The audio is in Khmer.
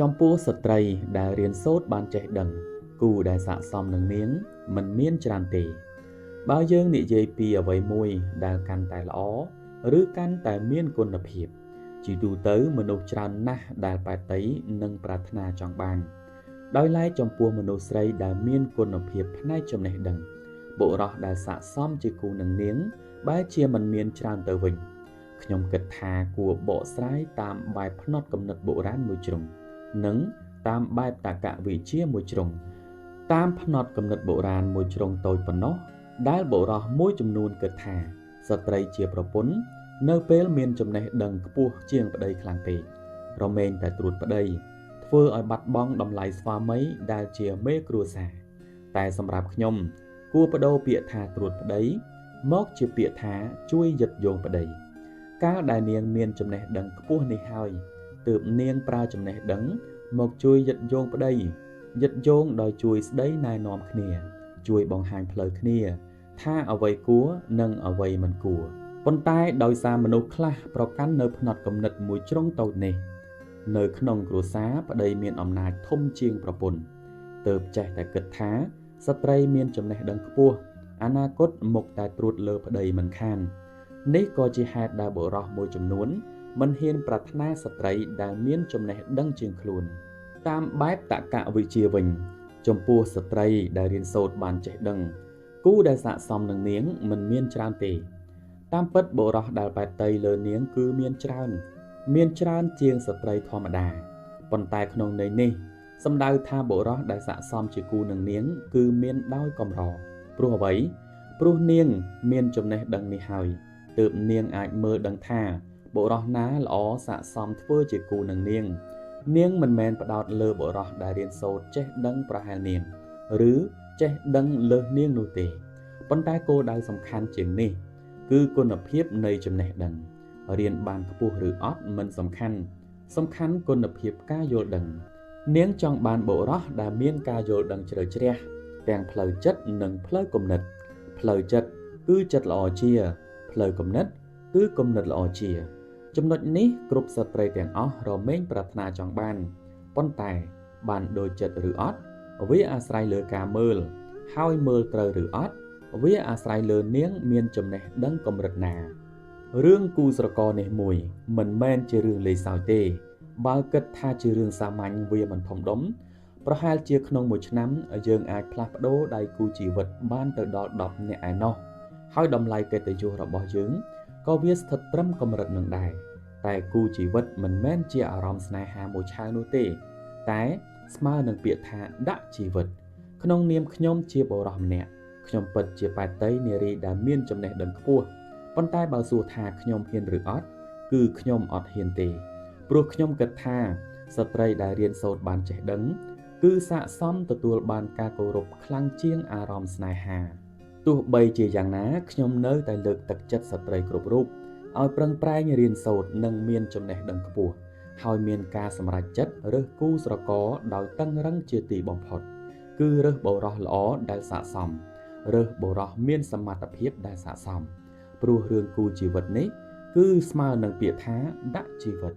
ចំពោះស្ត្រីដែលរៀនសូត្របានចេះដឹងគូដែលស័ក្តិសមនឹងនាងមិនមានច្រើនទេបើយើងនិយាយពីអ្វីមួយដែលកាន់តែល្អឬកាន់តែមានគុណភាពជាទូទៅមនុស្សច្រើនណាស់ដែលបែតៃនឹងប្រាថ្នាចង់បានដោយឡែកចំពោះមនុស្សស្រីដែលមានគុណភាពផ្នែកចំណេះដឹងបុរសដែលស័ក្តិសមជាគូនឹងនាងបែរជាមិនមានច្រើនទៅវិញខ្ញុំគិតថាគួរបកស្រាយតាមបែបផ្នត់គំនិតបុរាណមួយជ្រុងនិងតាមបែបតក្កវិជ្ជាមួយជ្រុងតាមផ្នត់គំនិតបុរាណមួយជ្រុងតូចប៉ុណ្ណោះដែលបុរសមួយចំនួនគិតថាស្ត្រីជាប្រពន្ធនៅពេលមានចំណេះដឹងខ្ពស់ជាងប្តីខ្លាំងពេករមែងតែត្រួតប្តីធ្វើឲ្យបាត់បង់តម្លៃស្វាមីដែលជាមេគ្រួសារតែសម្រាប់ខ្ញុំគួរបដូរពាក្យថាត្រួតប្តីមកជាពាក្យថាជួយយឹតយងប្តីកាលដែលនាងមានចំណេះដឹងខ្ពស់នេះហើយទើបនាងប្រើចំណេះដឹងមកជួយយឹតយងប្តីយឹតយងដោយជួយស្ដីណែនាំគ្នាជួយបង្ហាញផ្លូវគ្នាថាអ្វីគួរនិងអ្វីមិនគួរប៉ុន្តែដោយសារមនុស្សខ្លះប្រកាន់នៅផ្នត់គំនិតមួយជ្រុងតូចនេះនៅក្នុងគ្រួសារប្តីមានអំណាចធំជាងប្រពន្ធទើបចេះតែគិតថាស្ត្រីមានចំណេះដឹងខ្ពស់អនាគតមុខតែត្រួតលើប្តីមិនខាននេះក៏ជាហេតុដែលបុរសមួយចំនួនមិនហ៊ានប្រាថ្នាស្ត្រីដែលមានចំណេះដឹងជាងខ្លួនតាមបែបតក្កវិជ្ជាវិញចំពោះស្ត្រីដែលរៀនសូត្របានចេះដឹងគូដែលស័ក្តិសមនឹងនាងមិនមានច្រើនទេតាមពិតបុរសដែលបែតតីលើនាងគឺមានច្រើនជាងស្ត្រីធម្មតាប៉ុន្តែក្នុងន័យនេះសំដៅថាបុរសដែលស័ក្តិសមជាគូនឹងនាងគឺមានដោយកម្រព្រោះអ្វីព្រោះនាងមានចំណេះដឹងនេះហើយទើបនាងអាចមើលដឹងថាបុរសណាល្អស័ក្តិសមធ្វើជាគូនឹងនាងមិនមែនផ្ដោតលើបុរសដែលរៀនសូត្រចេះដឹងប្រហែលនាងឬចេះដឹងលើសនាងនោះទេប៉ុន្តែគោលដៅសំខាន់ជាងនេះគឺគុណភាពនៃចំណេះដឹងរៀនបានខ្ពស់ឬអត់មិនសំខាន់គុណភាពការយល់ដឹងនាងចង់បានបុរសដែលមានការយល់ដឹងជ្រៅជ្រះទាំងផ្លូវចិត្តនិងផ្លូវគំនិតផ្លូវចិត្តគឺចិត្តល្អជាផ្លូវគំនិតគឺគំនិតល្អជាចំណុចនេះគ្រប់ស្ត្រីទាំងអស់រមែងប្រាថ្នាចង់បានប៉ុន្តែបានដូចចិត្តឬអត់វាអាស្រ័យលើការមើលហើយមើលត្រូវឬអត់វាអាស្រ័យលើនាងមានចំណេះដឹងកម្រិតណារឿងគូស្រករនេះមួយមិនមែនជារឿងលេងសើចទេបើគិតថាជារឿងសាមញ្ញវាមិនធំដុំប្រហែលជាក្នុងមួយឆ្នាំយើងអាចផ្លាស់ប្ដូរដៃគូជីវិតបានទៅដល់10នាក់ឯណោះហើយតម្លៃកិត្តិយសរបស់យើងក៏វាស្ថិតត្រឹមកម្រិតនឹងដែរតែគូជីវិតមិនមែនជាអារម្មណ៍ស្នេហាមួយឆាវនោះទេតែស្មើនឹងពាក្យថាដាក់ជីវិតក្នុងនាមខ្ញុំជាបុរសម្នាក់ខ្ញុំពិតជាបែតតីនារីដែលមានចំណេះដឹងខ្ពស់ប៉ុន្តែបើសួរថាខ្ញុំហ៊ានឬអត់គឺខ្ញុំអត់ហ៊ានទេព្រោះខ្ញុំគិតថាស្ត្រីដែលរៀនសូត្របានចេះដឹងគឺស័ក្តិសមទទួលបានការគោរពខ្លាំងជាងអារម្មណ៍ស្នេហាទោះបីជាយ៉ាងណាខ្ញុំនៅតែលើកទឹកចិត្តស្ត្រីគ្រប់រូបឲ្យប្រឹងប្រែងរៀនសូត្រនិងមានចំណេះដឹងខ្ពស់ហើយមានការសម្រេចចិត្តរើសគូស្រករដោយតឹងរឹងជាទីបំផុតគឺរើសបុរសល្អដែលស័ក្តិសមរើសបុរសមានសមត្ថភាពដែលស័ក្តិសមព្រោះរឿងគូជីវិតនេះគឺស្មើនឹងពាក្យថាដាក់ជីវិត